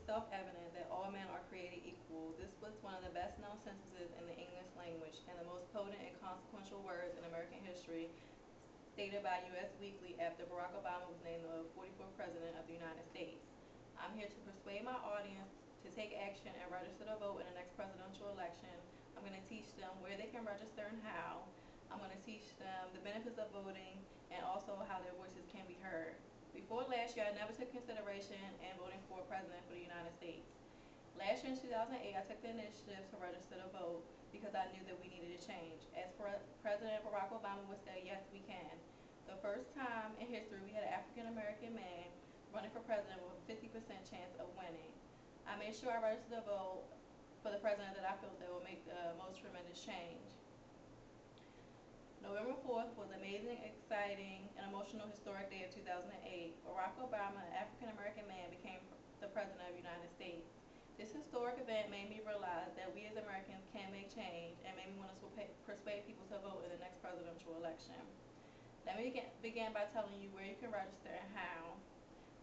self-evident that all men are created equal. This was one of the best-known sentences in the English language and the most potent and consequential words in American history, stated by U.S. Weekly after Barack Obama was named the 44th President of the United States. I'm here to persuade my audience to take action and register to vote in the next presidential election. I'm going to teach them where they can register and how. I'm going to teach them the benefits of voting and also how their voices can be heard. Before last year, I never took consideration in voting for a president for the United States. Last year in 2008, I took the initiative to register to vote because I knew that we needed a change. As President Barack Obama would say, yes, we can. The first time in history we had an African-American man running for president with a 50% chance of winning. I made sure I registered to vote for the president that I feel that will make the most tremendous change. November 4th was an amazing, exciting, and emotional historic day of 2008. Barack Obama, an African-American man, became the president of the United States. This historic event made me realize that we as Americans can make change and made me want to persuade people to vote in the next presidential election. Let me begin by telling you where you can register and how.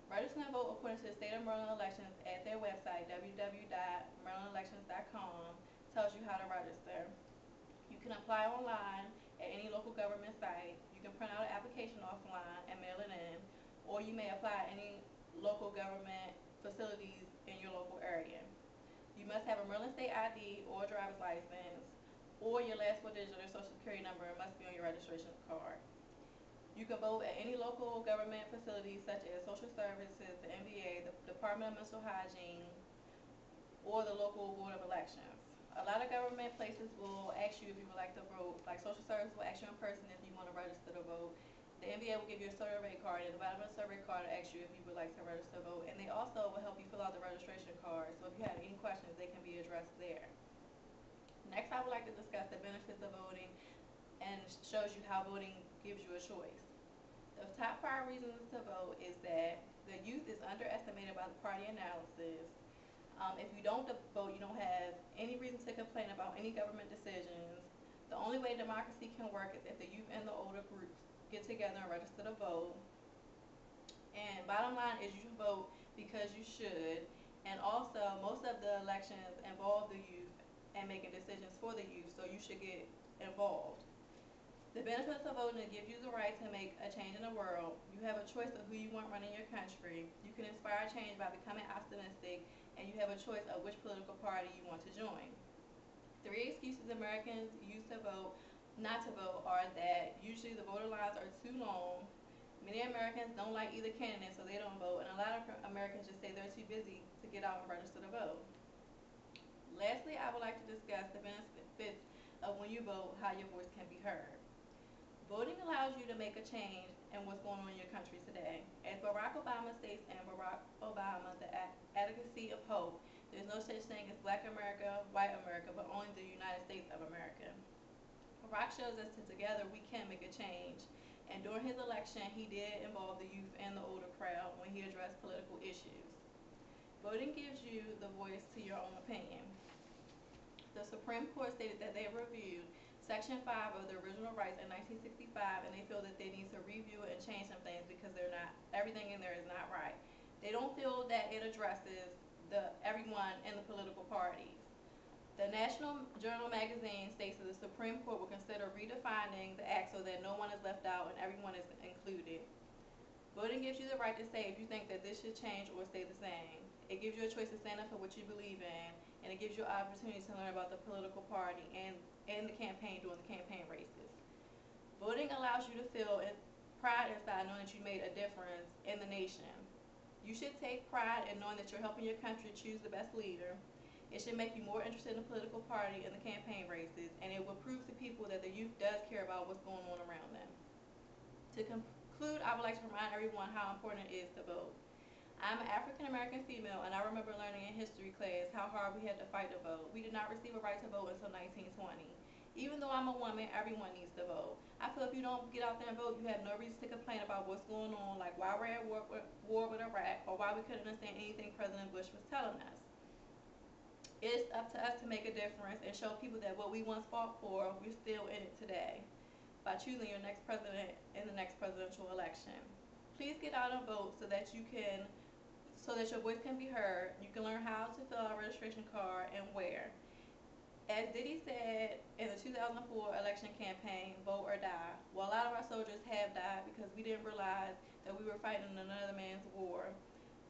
Register and vote according to the State of Maryland Elections at their website, www.marylandelections.com, tells you how to register. You can apply online at any local government site. You can print out an application offline and mail it in, or you may apply at any local government facilities in your local area. You must have a Maryland State ID or a driver's license, or your last four digits of your social security number must be on your registration card. You can vote at any local government facilities such as social services, the NBA, the Department of Mental Hygiene, or the local board of elections. A lot of government places will ask you if you would like to vote, like social services will ask you in person if you want to register to vote. The NBA will give you a survey card, and the bottom of the survey card will ask you if you would like to register to vote, and they also will help you fill out the registration card, so if you have any questions, they can be addressed there. Next, I would like to discuss the benefits of voting and shows you how voting gives you a choice. The top 5 reasons to vote is that the youth is underestimated by the party analysis. If you don't vote, you don't have any reason to complain about any government decisions. The only way democracy can work is if the youth and the older groups get together and register to vote. And bottom line is you should vote because you should. And also, most of the elections involve the youth and making decisions for the youth, so you should get involved. The benefits of voting give you the right to make a change in the world. You have a choice of who you want running your country. You can inspire change by becoming optimistic, and you have a choice of which political party you want to join. 3 excuses Americans use to vote, not to vote, are that usually the voter lines are too long. Many Americans don't like either candidate, so they don't vote, and a lot of Americans just say they're too busy to get out and register to vote. Lastly, I would like to discuss the benefits of when you vote, how your voice can be heard. Voting allows you to make a change in what's going on in your country today. As Barack Obama states in Barack Obama, the Adequacy of Hope, there's no such thing as Black America, White America, but only the United States of America. Barack shows us that together we can make a change. And during his election, he did involve the youth and the older crowd when he addressed political issues. Voting gives you the voice to your own opinion. The Supreme Court stated that they reviewed Section 5 of the original rights in 1965, and they feel that they need to review it and change some things because everything in there is not right. They don't feel that it addresses everyone in the political parties. The National Journal magazine states that the Supreme Court will consider redefining the act so that no one is left out and everyone is included. Voting gives you the right to say if you think that this should change or stay the same. It gives you a choice to stand up for what you believe in, and it gives you an opportunity to learn about the political party and the campaign during the campaign races. Voting allows you to feel pride inside knowing that you made a difference in the nation. You should take pride in knowing that you're helping your country choose the best leader. It should make you more interested in the political party and the campaign races, and it will prove to people that the youth does care about what's going on around them. To conclude, I would like to remind everyone how important it is to vote. I'm an African American female, and I remember learning in history class how hard we had to fight to vote. We did not receive a right to vote until 1920. Even though I'm a woman, everyone needs to vote. I feel if you don't get out there and vote, you have no reason to complain about what's going on, like why we're at war with Iraq, or why we couldn't understand anything President Bush was telling us. It's up to us to make a difference and show people that what we once fought for, we're still in it today by choosing your next president in the next presidential election. Please get out and vote so that you can so that your voice can be heard. You can learn how to fill out a registration card and where. As Diddy said in the 2004 election campaign, vote or die. Well, a lot of our soldiers have died because we didn't realize that we were fighting another man's war.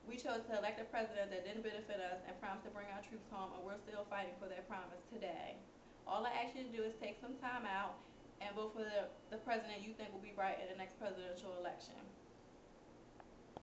We chose to elect a president that didn't benefit us and promised to bring our troops home, and we're still fighting for that promise today. All I ask you to do is take some time out and vote for the president you think will be right in the next presidential election.